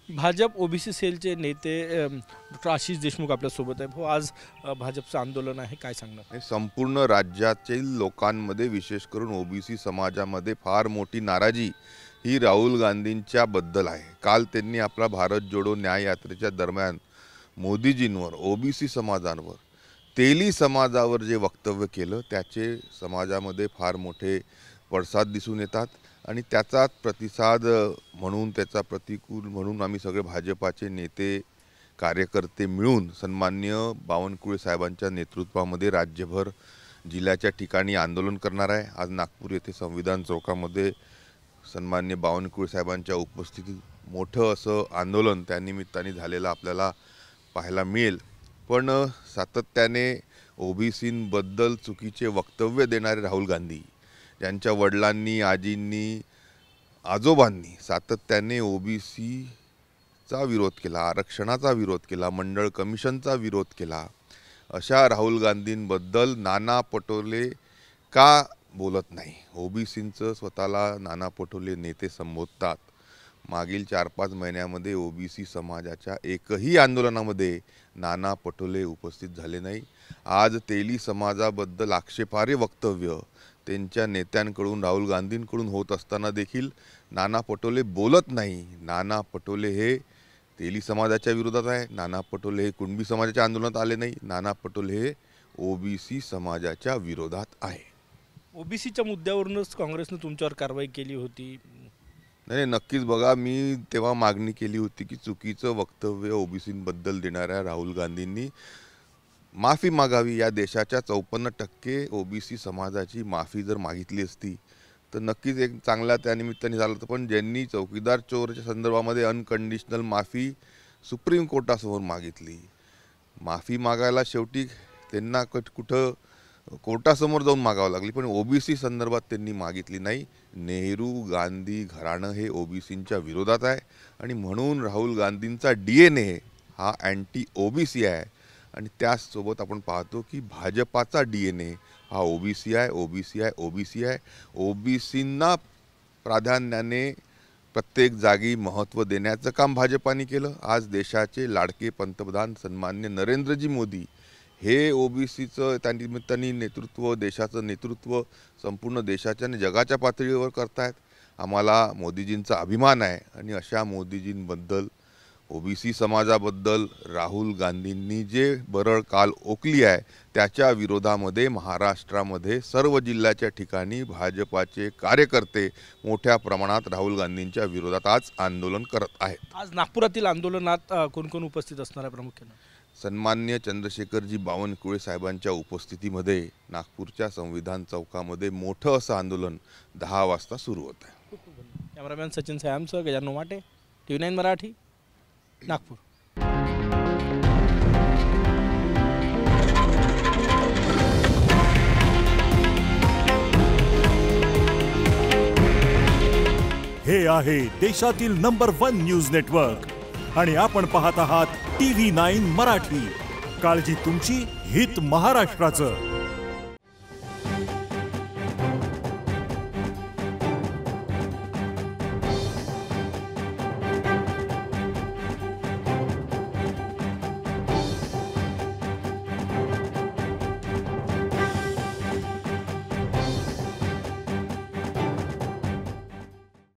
Bhajap OBC सेलचे नेते doctor Ashish Deshmukh आपल्यासोबत आहे। हो, आज भाजपचं आंदोलन आहे, काय सांगणार? संपूर्ण राज्यातील लोकांमध्ये विशेष करून ओबीसी समाजामध्ये फार मोठी नाराजी ही राहुल गांधींच्या बद्दल आहे। काल त्यांनी आपला भारत जोडो न्याय यात्रेच्या दरम्यान मोदीजींवर, ओबीसी समाजांवर, तेली समाजावर जे वक्तव्य केलं त्याचे समाजामध्ये फार मोठे पडसाद दिसून येतात आणि त्याचा प्रतिसाद म्हणून, त्याचा प्रतिकूल म्हणून आम्ही सगळे भाजपाचे नेते कार्यकर्ते मिळून सन्माननीय बावनकुळे साहेबांच्या नेतृत्वामध्ये राज्यभर जिल्ह्याच्या ठिकाणी आंदोलन करणार आहे। आज नागपूर येथे संविधान चौकामध्ये सन्माननीय बावनकुळे साहेबांच्या उपस्थितीत मोठं असं आंदोलन त्यानिमित्ताने झालेलं आपल्याला पाहायला मिळेल। पण सातत्याने ओबीसींबद्दल चुकीचे वक्तव्य देणारे राहुल गांधी, ज्यांच्या वडिलांनी, आजींनी, आजोबांनी सातत्याने ओबीसीचा विरोध केला, आरक्षणाचा विरोध केला, मंडळ कमिशनचा विरोध केला, अशा राहुल गांधींबद्दल नाना पटोले का बोलत नाही? ओबीसींचं स्वतःला नाना पटोले नेते संबोधतात। मागील 4-5 महिन्यामध्ये ओबीसी समाजाच्या एकही आंदोलनामध्ये नाना पटोले उपस्थित झाले नाही। आज तेली समाजाबद्दल आक्षेपार्ह वक्तव्य त्यांच्या नेत्यांकडून, राहुल गांधींकडून होत असताना देखील नाना पटोले बोलत नाही। नाना पटोले हे तेली समाजाच्या विरोधात आहे, नाना पटोले हे कुणबी समाजाच्या आंदोलनात आले नाही, नाना पटोले हे ओबीसी समाजाच्या विरोधात आहे। ओबीसीच्या मुद्द्यावरूनच काँग्रेसने तुमच्यावर कारवाई केली होती। नाही, नक्कीच बघा, मी तेव्हा मागणी केली होती की चुकीचं वक्तव्य ओबीसींबद्दल देणाऱ्या राहुल गांधींनी माफी मागावी। या देशाच्या 54% ओबीसी समाजाची माफी जर मागितली असती तर नक्कीच एक चांगला त्यानिमित्ताने झालं होतं। पण ज्यांनी चौकीदार चोरच्या संदर्भामध्ये अनकंडिशनल माफी सुप्रीम कोर्टासमोर मागितली, माफी मागायला शेवटी त्यांना कुठं कोर्टासमोर जाऊन मागावं लागली, पण ओबीसी संदर्भात त्यांनी मागितली नाही। नेहरू गांधी घराणं हे ओबीसींच्या विरोधात आहे आणि म्हणून राहुल गांधींचा DNA हा अँटी ओबीसी आहे आणि त्याचसोबत आपण पाहतो की भाजपाचा DNA हा ओबीसी आहे, ओबीसी आहे, ओबीसी आहे। ओबीसींना प्राधान्याने प्रत्येक जागी महत्त्व देण्याचं काम भाजपाने केलं। आज देशाचे लाडके पंतप्रधान सन्माननीय नरेंद्रजी मोदी हे ओबीसीचं त्यानिमित्ताने नेतृत्व, देशाचं नेतृत्व संपूर्ण देशाच्या आणि जगाच्या पातळीवर करतायत। आम्हाला मोदीजींचा अभिमान आहे आणि अशा मोदीजींबद्दल, ओबीसी समाजाबद्दल राहुल गांधींनी जे बरळ काल ओकली आहे त्याच्या विरोधामध्ये महाराष्ट्रामध्ये सर्व जिल्ह्याच्या ठिकाणी भाजपाचे कार्यकर्ते मोठ्या प्रमाणात राहुल गांधींच्या विरोधात आज आंदोलन करत आहेत। आज नागपुरातील आंदोलनात कोण कोण उपस्थित असणार आहे प्रामुख्याने? सन्माननीय चंद्रशेखरजी बावनकुळे साहेबांच्या उपस्थितीमध्ये नागपूरच्या संविधान चौकामध्ये मोठं असं आंदोलन 10 वाजता सुरू होत आहे। कॅमेरामॅन सचिन सायमसह गजानन वाटे, TV9 मराठी, नागपूर। हे आहे देशातील नंबर 1 न्यूज नेटवर्क आणि आपण पाहत आहात TV9 मराठी। काळजी तुमची, हित महाराष्ट्राचं।